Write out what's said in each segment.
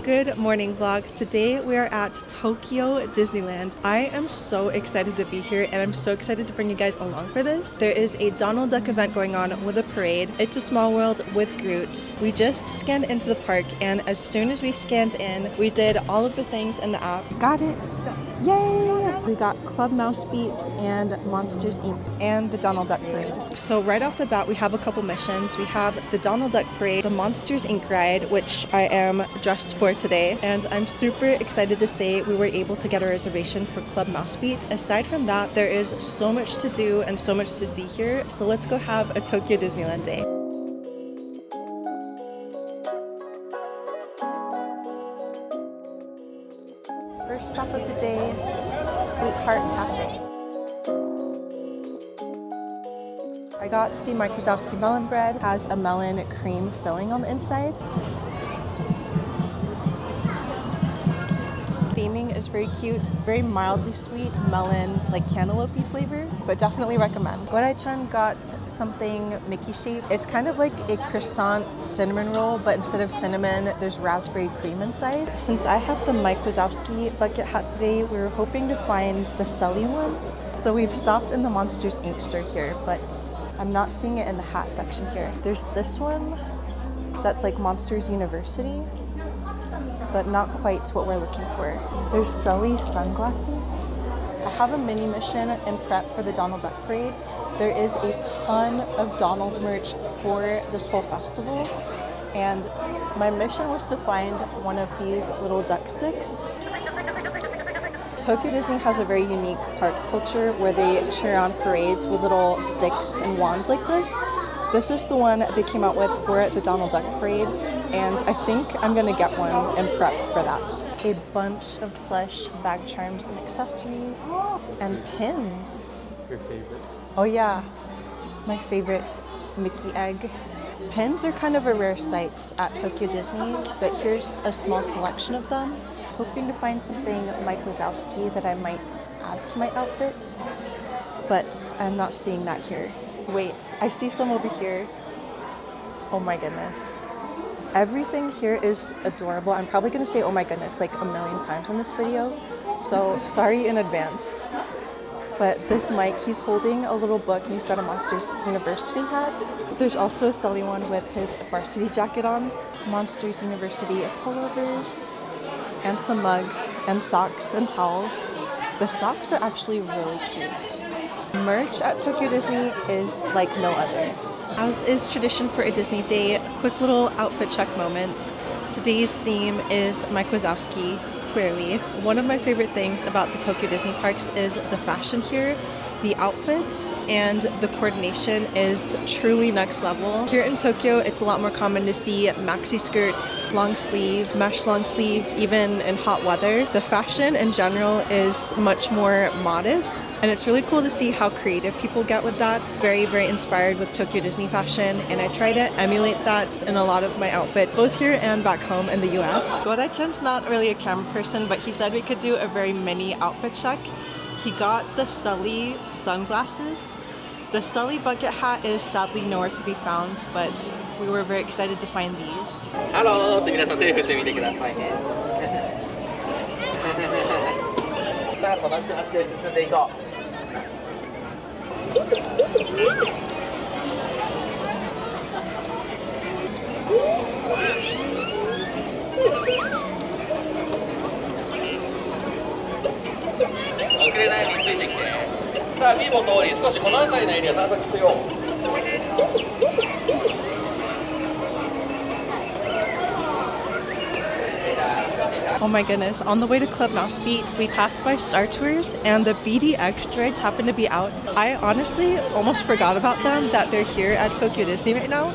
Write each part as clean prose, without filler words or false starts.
Good morning vlog. Today we are at Tokyo Disneyland. I am so excited to be here and I'm so excited to bring you guys along for this. There is a Donald Duck event going on with a parade. It's a small world with Groot. We just scanned into the park and as soon as we scanned in, we did all of the things in the app. Got it! Yay! We got Club Mouse Beat and Monsters Inc. and the Donald Duck Parade. So right off the bat, we have a couple missions. We have the Donald Duck Parade, the Monsters Inc. ride, which I am dressed for today. And I'm super excited to say we were able to get a reservation for Club Mouse Beat. Aside from that, there is so much to do and so much to see here. So let's go have a Tokyo Disneyland day. First stop of the day, Sweetheart Cafe. I got the Mike Wazowski melon bread. It has a melon cream filling on the inside. Theming is very cute, very mildly sweet melon, like cantaloupe flavor, but definitely recommend. Gorai-chan got something Mickey shaped. It's kind of like a croissant cinnamon roll, but instead of cinnamon, there's raspberry cream inside. Since I have the Mike Wazowski bucket hat today, we were hoping to find the Sully one. So we've stopped in the Monsters Inc. store here, but I'm not seeing it in the hat section here. There's this one that's like Monsters University, but not quite what we're looking for. There's Sully sunglasses. I have a mini mission in prep for the Donald Duck Parade. There is a ton of Donald merch for this whole festival, and my mission was to find one of these little duck sticks. Tokyo Disney has a very unique park culture where they cheer on parades with little sticks and wands like this. This is the one they came out with for the Donald Duck Parade, and I think I'm gonna get one and prep for that. A bunch of plush bag charms and accessories and pins. Your favorite? Oh yeah, my favorite Mickey egg. Pins are kind of a rare sight at Tokyo Disney, but here's a small selection of them. Hoping to find something Mike Wazowski that I might add to my outfit, but I'm not seeing that here. Wait, I see some over here. Oh my goodness. Everything here is adorable. I'm probably gonna say oh my goodness like a million times in this video, so sorry in advance. But this Mike, he's holding a little book and he's got a Monsters University hat. There's also a Sully one with his varsity jacket on. Monsters University pullovers, and some mugs and socks and towels. The socks are actually really cute. Merch at Tokyo Disney is like no other. As is tradition for a Disney day, quick little outfit check moments. Today's theme is Mike Wazowski, clearly. One of my favorite things about the Tokyo Disney parks is the fashion here. The outfits and the coordination is truly next level. Here in Tokyo, it's a lot more common to see maxi skirts, long sleeve, mesh long sleeve, even in hot weather. The fashion in general is much more modest, and it's really cool to see how creative people get with that. Very, very inspired with Tokyo Disney fashion, and I try to emulate that in a lot of my outfits, both here and back home in the US. Gorai-chan's not really a camera person, but he said we could do a very mini outfit check. He got the Sully sunglasses. The Sully bucket hat is sadly nowhere to be found, but we were very excited to find these. Hello! 皆さん手振ってみてくださいね。さあ、その足で進んでいこう。遅れないようについてきて。さあ、ビーボ通り少しこの辺りのエリア探索しよう。Oh my goodness, on the way to Club Mouse Beat, we passed by Star Tours and the BDX droids happened to be out. I honestly almost forgot about them, that they're here at Tokyo Disney right now.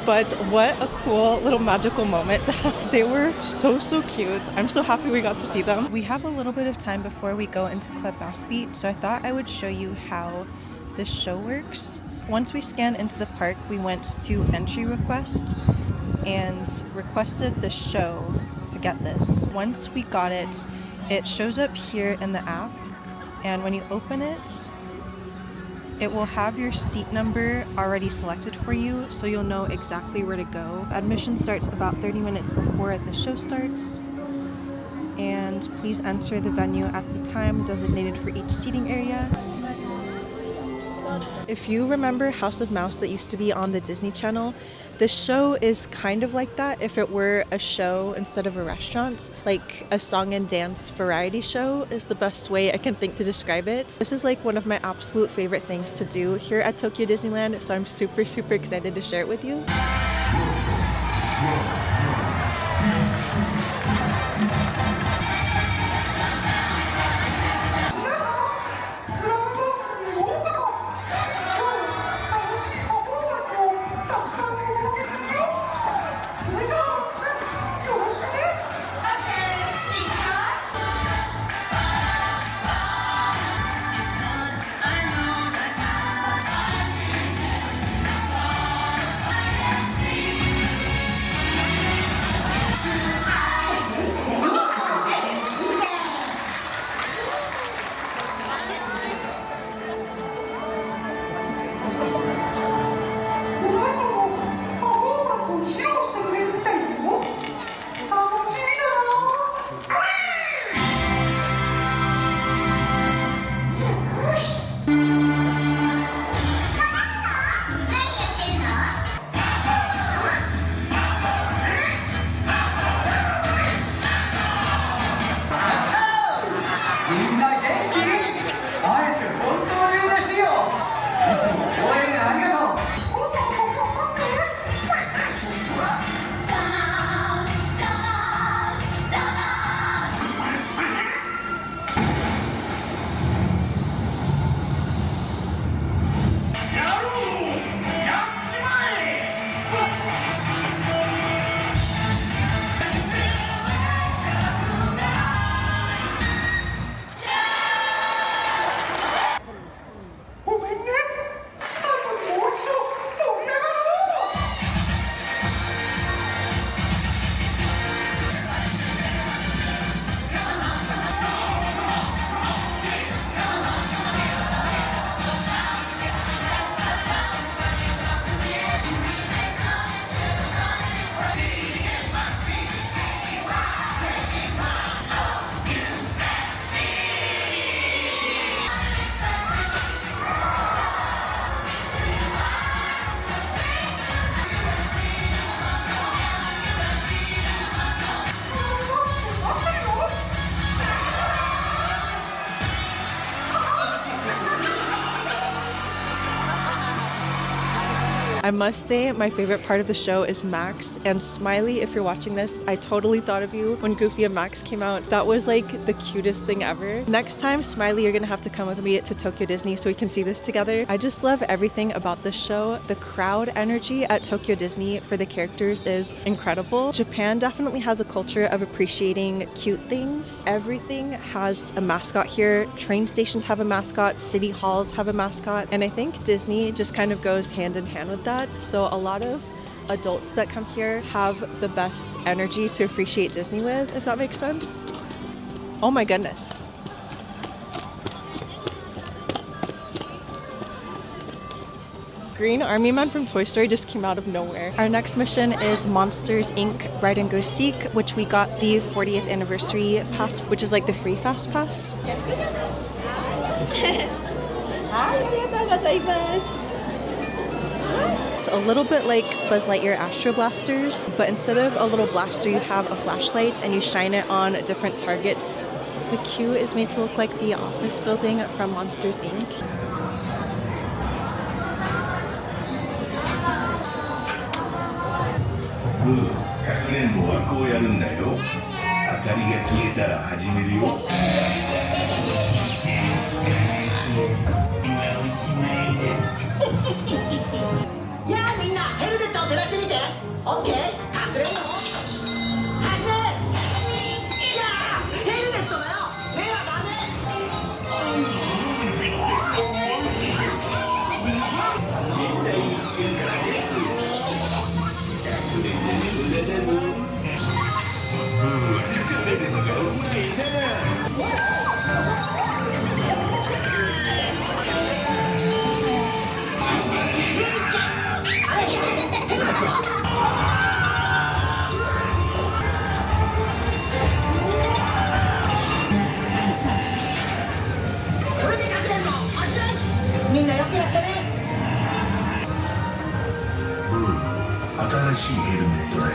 But what a cool little magical moment to have. They were so cute. I'm so happy we got to see them. We have a little bit of time before we go into Club Mouse Beat, so I thought I would show you how this show works. Once we scanned into the park, we went to entry request and requested the show to get this. Once we got it, it shows up here in the app, and when you open it, It will have your seat number already selected for you, so you'll know exactly where to go. Admission starts about 30 minutes before the show starts, And please enter the venue at the time designated for each seating area. If you remember House of Mouse that used to be on the Disney Channel, this show is kind of like that if it were a show instead of a restaurant. Like a song and dance variety show is the best way I can think to describe it. This is like one of my absolute favorite things to do here at Tokyo Disneyland, so I'm super excited to share it with you. I must say my favorite part of the show is Max and Smiley. If you're watching this, I totally thought of you when Goofy and Max came out. That was like the cutest thing ever. Next time, Smiley, you're gonna have to come with me to Tokyo Disney so we can see this together. I just love everything about this show. The crowd energy at Tokyo Disney for the characters is incredible. Japan definitely has a culture of appreciating cute things. Everything has a mascot here. Train stations have a mascot, city halls have a mascot, and I think Disney just kind of goes hand in hand with that. So a lot of adults that come here have the best energy to appreciate Disney with, if that makes sense. Oh my goodness. Green Army Man from Toy Story just came out of nowhere. Our next mission is Monsters Inc. Ride and Go Seek, which we got the 40th anniversary pass, which is like the free fast pass. It's a little bit like Buzz Lightyear Astro Blasters, but instead of a little blaster, you have a flashlight and you shine it on different targets. The queue is made to look like the office building from Monsters Inc. Pooh, かくれんぼはこうやるんだよ。明かりが消えたら始めるよ。やあみんなヘルメットを照らしてみて。オッケー、隠れるの。始め。いやー、ヘルメットだよ。目はダメ。絶対見つけるからね。隠れて無駄だぞ。疲れるのがうまいな。新しいヘルメットだよ。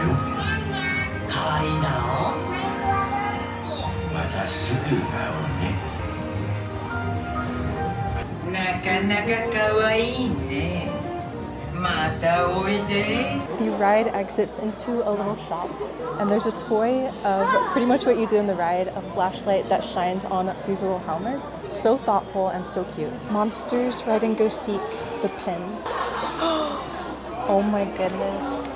かわいいだろまたすぐ会おうね。なかなかかわいいね。またおいで。 The ride exits into a little shop, and there's a toy of pretty much what you do in the ride, a flashlight that shines on these little helmets. So thoughtful and so cute. Monsters ride and go seek the pin. Oh my goodness.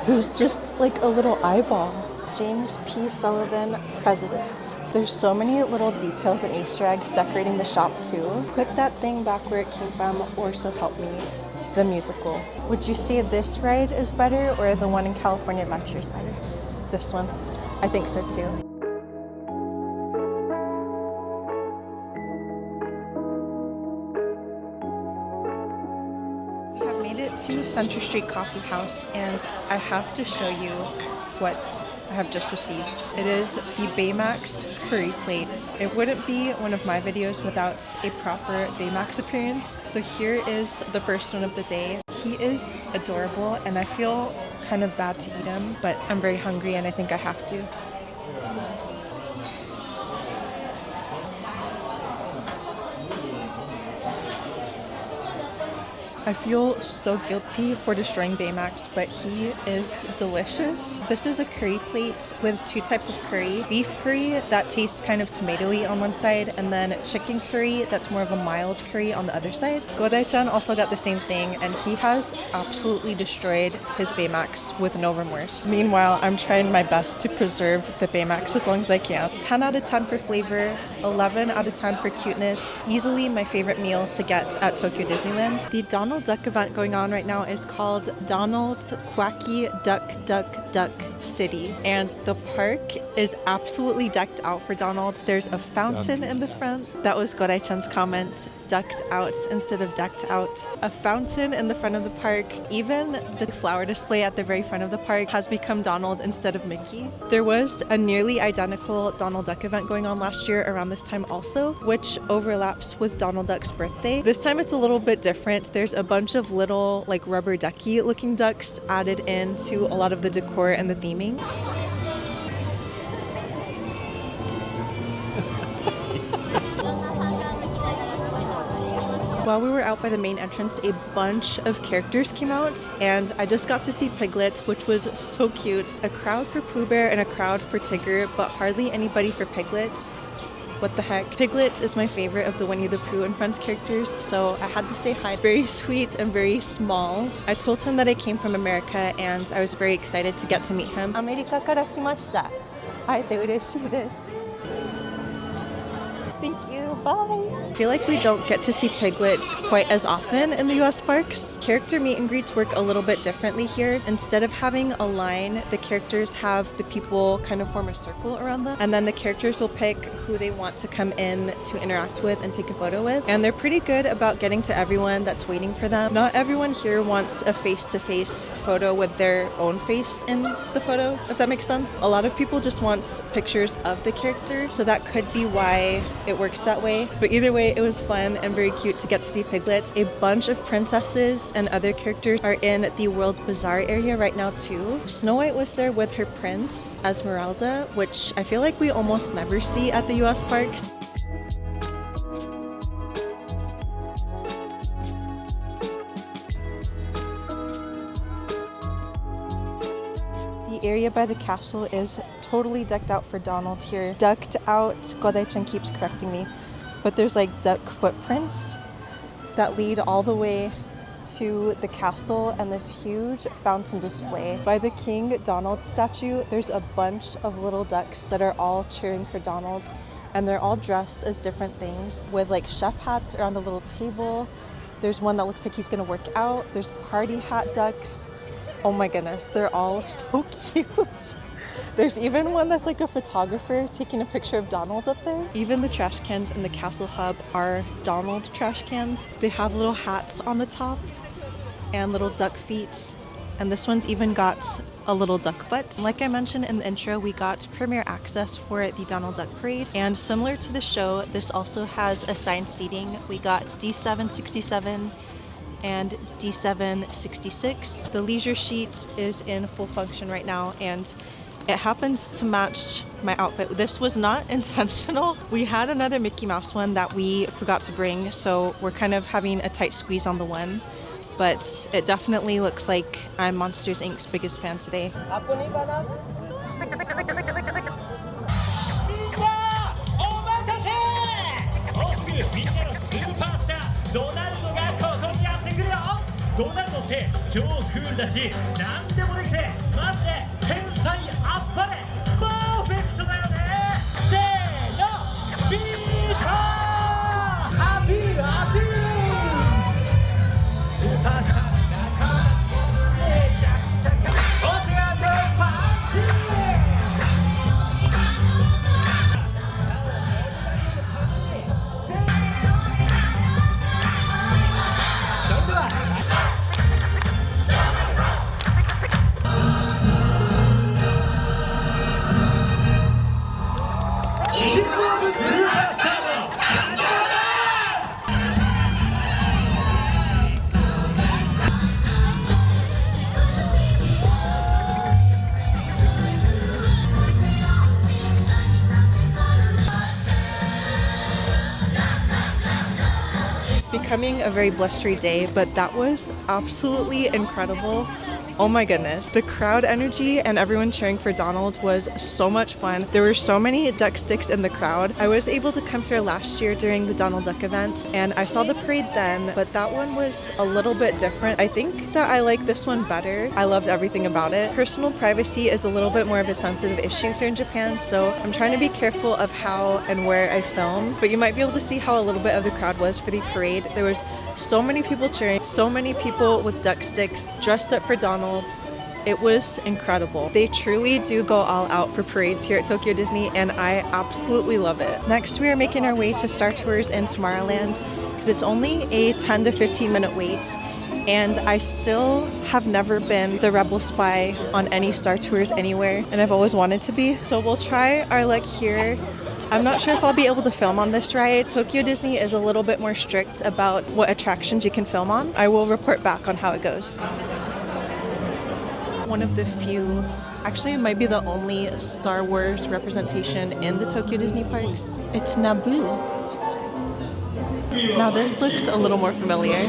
It was just like a little eyeball. James P. Sullivan, President. There's so many little details and Easter eggs decorating the shop too. Put that thing back where it came from, or So Help Me, the musical. Would you say this ride is better or the one in California Adventure is better? This one. I think so too. We have made it to Center Street Coffee House, and I have to show you what I have just received. It is the Baymax curry plate. It wouldn't be one of my videos without a proper Baymax appearance. So here is the first one of the day. He is adorable and I feel kind of bad to eat him, but I'm very hungry and I think I have to. I feel so guilty for destroying Baymax, but he is delicious. This is a curry plate with two types of curry. Beef curry that tastes kind of tomatoey on one side, and then chicken curry that's more of a mild curry on the other side. Godai-chan also got the same thing, and he has absolutely destroyed his Baymax with no remorse. Meanwhile, I'm trying my best to preserve the Baymax as long as I can. 10 out of 10 for flavor, 11 out of 10 for cuteness. Easily my favorite meal to get at Tokyo Disneyland. The Donald Duck event going on right now is called Donald's Quacky Duck Duck Duck City, and the park is absolutely decked out for Donald. There's a fountain in the front. That was Godai-chan's comments. Ducked out instead of decked out. A fountain in the front of the park. Even the flower display at the very front of the park has become Donald instead of Mickey. There was a nearly identical Donald Duck event going on last year around this time also, which overlaps with Donald Duck's birthday. This time it's a little bit different. There's a bunch of little like rubber ducky looking ducks added into a lot of the decor and the theming. While we were out by the main entrance, a bunch of characters came out, and I just got to see Piglet, which was so cute. A crowd for Pooh Bear and a crowd for Tigger, but hardly anybody for Piglet. What the heck? Piglet is my favorite of the Winnie the Pooh and Friends characters, so I had to say hi. Very sweet and very small. I told him that I came from America, and I was very excited to get to meet him. アメリカから来ました。会えて嬉しいです。Thank you. Bye. I feel like we don't get to see Piglet quite as often in the US parks. Character meet and greets work a little bit differently here. Instead of having a line, the characters have the people kind of form a circle around them, and then the characters will pick who they want to come in to interact with and take a photo with. And they're pretty good about getting to everyone that's waiting for them. Not everyone here wants a face-to-face photo with their own face in the photo, if that makes sense. A lot of people just want pictures of the character, so that could be why it works that way. But either way, it was fun and very cute to get to see Piglet. A bunch of princesses and other characters are in the World Bazaar area right now too. Snow White was there with her prince, Esmeralda, which I feel like we almost never see at the US parks. The area by the castle is totally decked out for Donald here. Ducked out, Godai-chan keeps correcting me, but there's like duck footprints that lead all the way to the castle and this huge fountain display. By the King Donald statue, there's a bunch of little ducks that are all cheering for Donald, and they're all dressed as different things with like chef hats around a little table. There's one that looks like he's gonna work out. There's party hat ducks. Oh my goodness, they're all so cute. There's even one that's like a photographer taking a picture of Donald up there. Even the trash cans in the Castle Hub are Donald trash cans. They have little hats on the top and little duck feet. And this one's even got a little duck butt. Like I mentioned in the intro, we got premiere access for the Donald Duck Parade. And similar to the show, this also has assigned seating. We got D767 and D766. The leisure sheet is in full function right now, and it happens to match my outfit. This was not intentional. We had another Mickey Mouse one that we forgot to bring, so we're kind of having a tight squeeze on the one. But it definitely looks like I'm Monsters Inc.'s biggest fan today. Becoming a very blustery day, but that was absolutely incredible. Oh my goodness. The crowd energy and everyone cheering for Donald was so much fun. There were so many duck sticks in the crowd. I was able to come here last year during the Donald Duck event, and I saw the parade then, but that one was a little bit different. I think that I like this one better. I loved everything about it. Personal privacy is a little bit more of a sensitive issue here in Japan, so I'm trying to be careful of how and where I film, but you might be able to see how a little bit of the crowd was for the parade. There was so many people cheering, so many people with duck sticks dressed up for Donald. It was incredible. They truly do go all out for parades here at Tokyo Disney, and I absolutely love it. Next, we are making our way to Star Tours in Tomorrowland because it's only a 10 to 15 minute wait, and I still have never been the Rebel Spy on any Star Tours anywhere, and I've always wanted to be. So we'll try our luck here. I'm not sure if I'll be able to film on this ride. Tokyo Disney is a little bit more strict about what attractions you can film on. I will report back on how it goes. One of the few, actually it might be the only Star Wars representation in the Tokyo Disney parks. It's Naboo. Now this looks a little more familiar.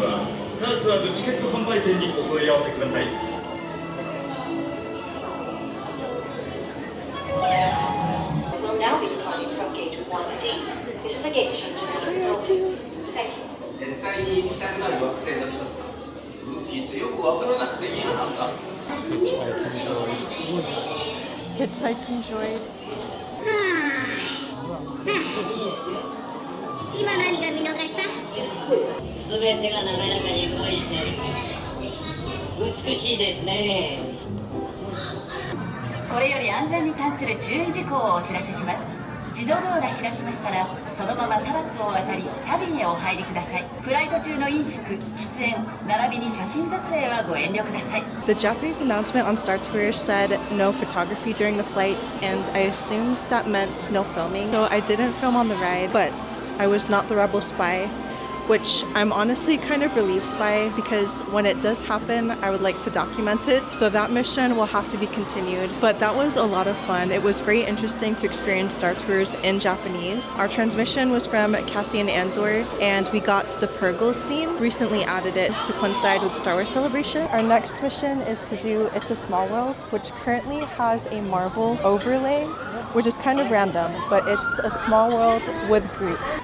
Now we departing from gate 1D. This is a gate change. Thank you. 絶対に行きたくなる惑星の一つだ。空気ってよくわからなくていいのなんだ。 Hitchhiking droids. 今何が見逃した？すべてが滑らかに動いてる。美しいですね。これより安全に関する注意事項をお知らせします。自動ドアが開きましたら、そのままタラップを渡り、キャビンへお入りください。フライト中の飲食、喫煙、並びに写真撮影はご遠慮ください。The Japanese announcement on Star Tours said no photography during the flight, and I assumed that meant no filming. So I didn't film on the ride, but I was not the Rebel Spy, which I'm honestly kind of relieved by, because when it does happen, I would like to document it. So that mission will have to be continued. But that was a lot of fun. It was very interesting to experience Star Tours in Japanese. Our transmission was from Cassian Andor, and we got the Purgles scene. Recently added it to coincide with Star Wars Celebration. Our next mission is to do It's a Small World, which currently has a Marvel overlay, which is kind of random, but it's a small world with Groot.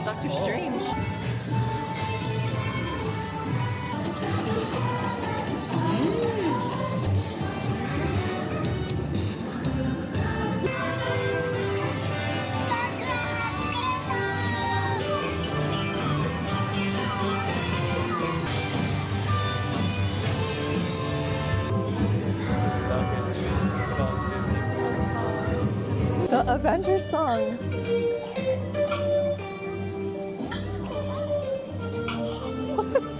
Dr. The Avengers song. What?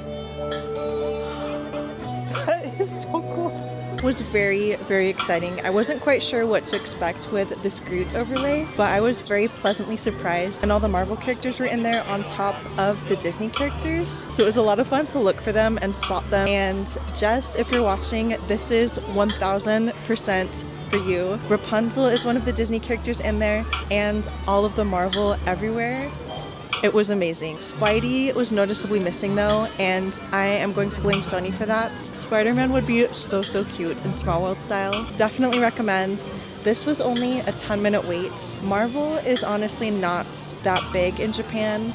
That is so cool. It was very, very exciting. I wasn't quite sure what to expect with this Groot overlay, but I was very pleasantly surprised. And all the Marvel characters were in there on top of the Disney characters. So it was a lot of fun to look for them and spot them. And Jess, if you're watching, this is 1000% for you. Rapunzel is one of the Disney characters in there, and all of the Marvel everywhere. It was amazing. Spidey was noticeably missing though, and I am going to blame Sony for that. Spider-Man would be so cute in Small World style. Definitely recommend. This was only a 10-minute wait. Marvel is honestly not that big in Japan.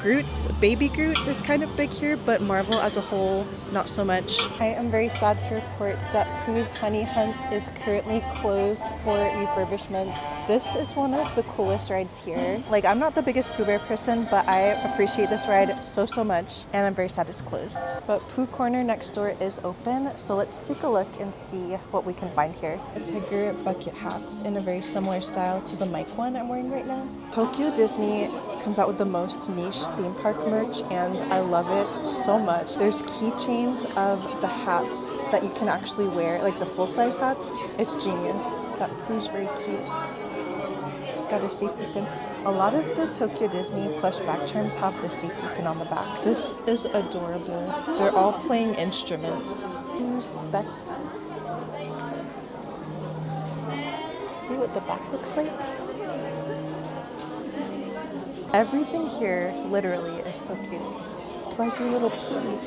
Baby Groot is kind of big here, but Marvel as a whole, not so much. I am very sad to report that Pooh's Honey Hunt is currently closed for refurbishment. This is one of the coolest rides here. Like, I'm not the biggest Pooh Bear person, but I appreciate this ride so much, and I'm very sad it's closed. But Pooh Corner next door is open, so let's take a look and see what we can find here. A tiger bucket hat in a very similar style to the mic one I'm wearing right now. Tokyo Disney comes out with the most niche theme park merch, and I love it so much. There's keychains of the hats that you can actually wear, like the full-size hats. It's genius. That Pooh's very cute. It's got a safety pin. A lot of the Tokyo Disney plush back charms have the safety pin on the back. This is adorable. They're all playing instruments. Pooh's besties. See what the back looks like? Everything here literally is so cute. Fuzzy little Pooh.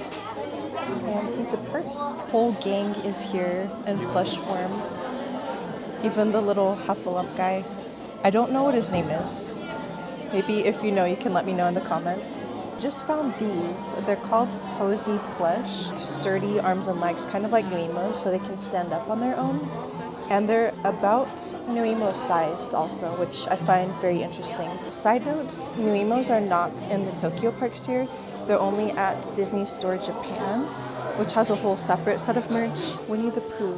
And he's a purse. Whole gang is here in plush form. Even the little Hufflepuff guy. I don't know what his name is. Maybe if you know, you can let me know in the comments. Just found these. They're called Posy Plush. Sturdy arms and legs, kind of like Nuimos, so they can stand up on their own. And they're about Nuimo sized also, which I find very interesting. Side notes, Nuimos are not in the Tokyo parks here. They're only at Disney Store Japan, which has a whole separate set of merch. Winnie the Pooh.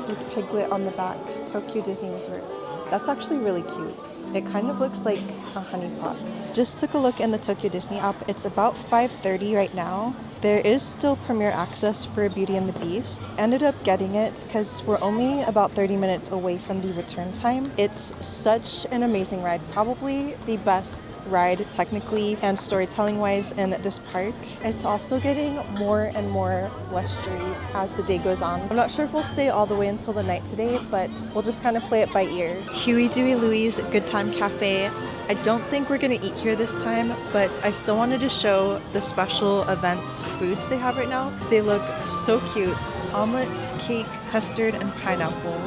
With Piglet on the back, Tokyo Disney Resort. That's actually really cute. It kind of looks like a honey pot. Just took a look in the Tokyo Disney app. It's about 5:30 right now. There is still premiere access for Beauty and the Beast. Ended up getting it because we're only about 30 minutes away from the return time. It's such an amazing ride. Probably the best ride technically and storytelling wise in this park. It's also getting more and more blustery as the day goes on. I'm not sure if we'll stay all the way until the night today, but we'll just kind of play it by ear. Huey Dewey Louie's Good Time Cafe. I don't think we're gonna eat here this time, but I still wanted to show the special event foods they have right now because they look so cute. Omelet, cake, custard, and pineapple.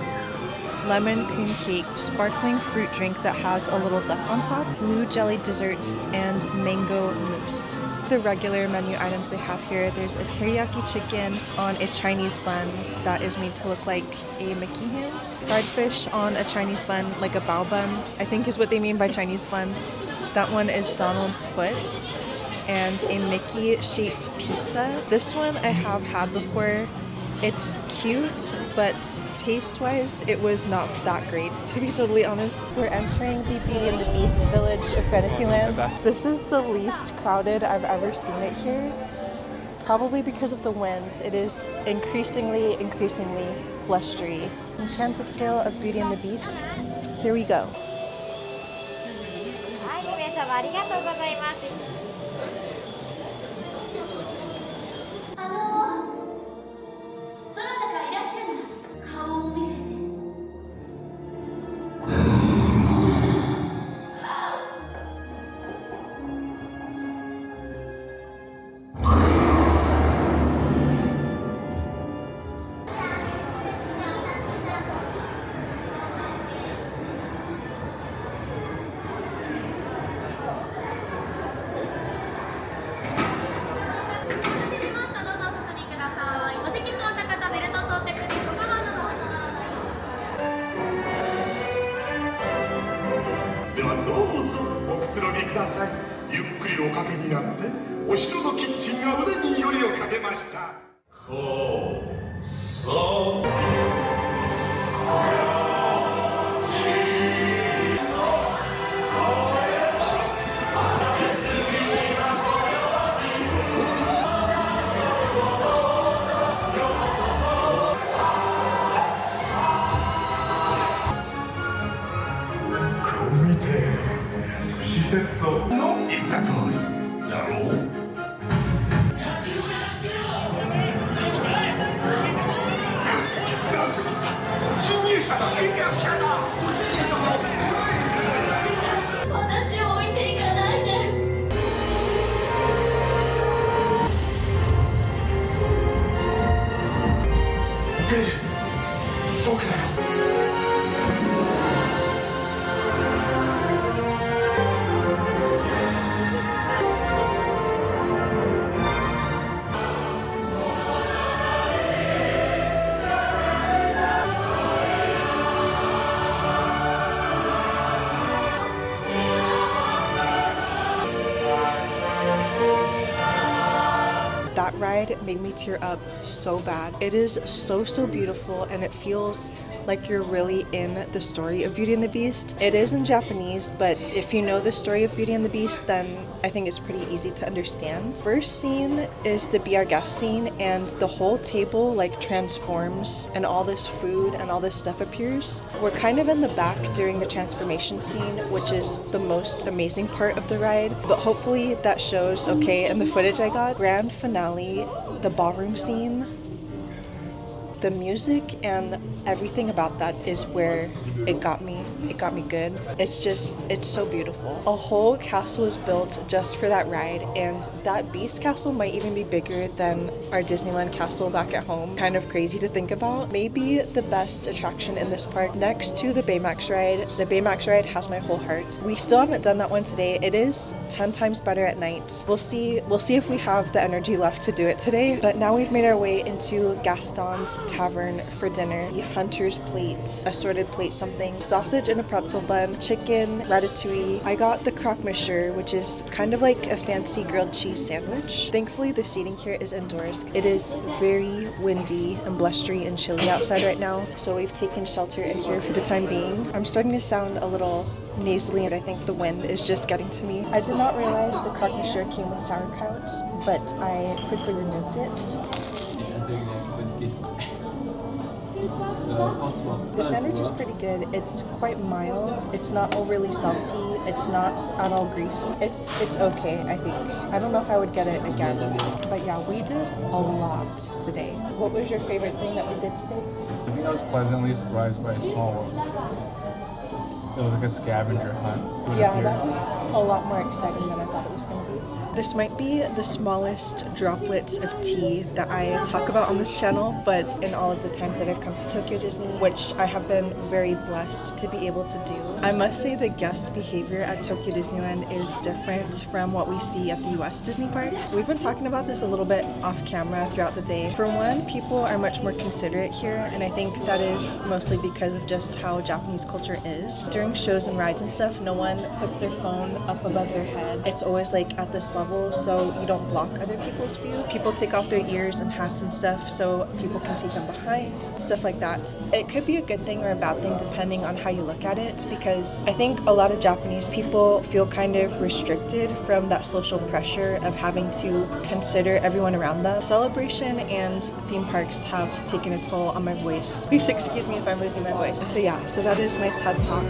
Lemon cream cake, sparkling fruit drink that has a little duck on top, blue jelly dessert, and mango mousse. The regular menu items they have here, there's a teriyaki chicken on a Chinese bun that is made to look like a Mickey hand. Fried fish on a Chinese bun, like a bao bun, I think is what they mean by Chinese bun. That one is Donald's foot. And a Mickey-shaped pizza. This one I have had before. It's cute, but taste-wise, it was not that great, to be totally honest. We're entering the Beauty and the Beast village of Fantasyland. This is the least crowded I've ever seen it here. Probably because of the wind. It is increasingly blustery. Enchanted Tale of Beauty and the Beast. Here we go. くれる僕だよ。That ride made me tear up so bad. It is so beautiful, and it feels like you're really in the story of Beauty and the Beast. It is in Japanese, but if you know the story of Beauty and the Beast, then I think it's pretty easy to understand. First scene is the Be Our Guest scene, and the whole table like transforms and all this food and all this stuff appears. We're kind of in the back during the transformation scene, which is the most amazing part of the ride, but hopefully that shows okay in the footage I got. Grand finale, the ballroom scene. The music and everything about that is where it got me. It got me good. It's so beautiful. A whole castle is built just for that ride, and that Beast Castle might even be bigger than our Disneyland castle back at home. Kind of crazy to think about. Maybe the best attraction in this park next to the Baymax ride. The Baymax ride has my whole heart. We still haven't done that one today. It is 10 times better at night. We'll see if we have the energy left to do it today. But now we've made our way into Gaston's Tavern for dinner. The Hunter's plate, assorted plate something, sausage in a pretzel bun, chicken, ratatouille. I got the croque monsieur, which is kind of like a fancy grilled cheese sandwich. Thankfully, the seating here is indoors. It is very windy and blustery and chilly outside right now, so we've taken shelter in here for the time being. I'm starting to sound a little nasally, and I think the wind is just getting to me. I did not realize the croque monsieur came with sauerkraut, but I quickly removed it. The sandwich is pretty good. It's quite mild. It's not overly salty. It's not at all greasy. It's okay, I think. I don't know if I would get it again. But yeah, we did a lot today. What was your favorite thing that we did today? I think I was pleasantly surprised by a small one. It was like a scavenger hunt. Yeah, that was a lot more exciting than I thought it was going to be. This might be the smallest droplet of tea that I talk about on this channel, but in all of the times that I've come to Tokyo Disney, which I have been very blessed to be able to do. I must say the guest behavior at Tokyo Disneyland is different from what we see at the US Disney parks. We've been talking about this a little bit off camera throughout the day. For one, people are much more considerate here, and I think that is mostly because of just how Japanese culture is. During shows and rides and stuff, no one puts their phone up above their head. It's always like at this level, so you don't block other people's view. People take off their ears and hats and stuff so people can see them behind, stuff like that. It could be a good thing or a bad thing depending on how you look at it, because I think a lot of Japanese people feel kind of restricted from that social pressure of having to consider everyone around them. Celebration and theme parks have taken a toll on my voice. Please excuse me if I'm losing my voice. So yeah, so that is my TED Talk.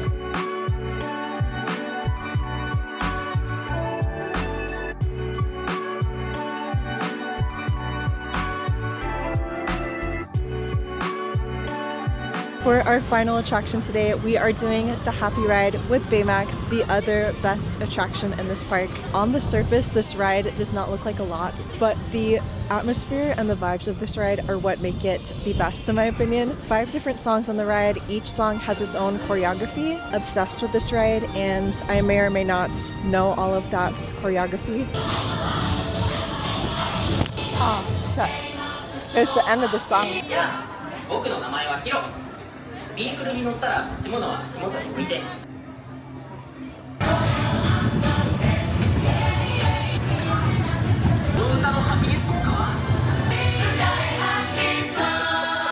For our final attraction today, we are doing the Happy Ride with Baymax, the other best attraction in this park. On the surface, this ride does not look like a lot, but the atmosphere and the vibes of this ride are what make it the best in my opinion. 5 different songs on the ride. Each song has its own choreography. Obsessed with this ride, and I may or may not know all of that choreography. Oh, shucks. It's the end of the song. 僕の名前はヒロ。ビークルに乗ったら持ち物は足元に置いて。この歌のハピネス効果は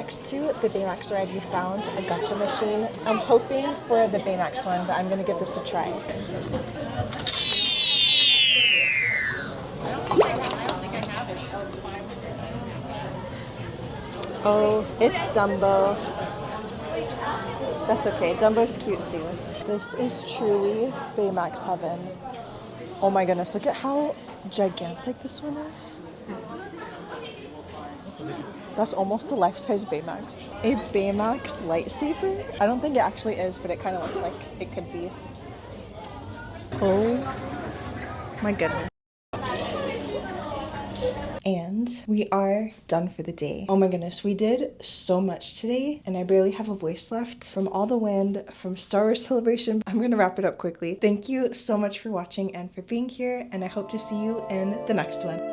Next to the Baymax ride, we found a gacha machine. I'm hoping for the Baymax one, but I'm going to give this a try. Oh, it's Dumbo. That's okay, Dumbo's cute too. This is truly Baymax heaven. Oh my goodness, look at how gigantic this one is. That's almost a life-size Baymax. A Baymax lightsaber? I don't think it actually is, but it kind of looks like it could be. Oh my goodness. And we are done for the day. Oh my goodness, we did so much today and I barely have a voice left from all the wind, from Star Wars Celebration. I'm gonna wrap it up quickly. Thank you so much for watching and for being here, and I hope to see you in the next one.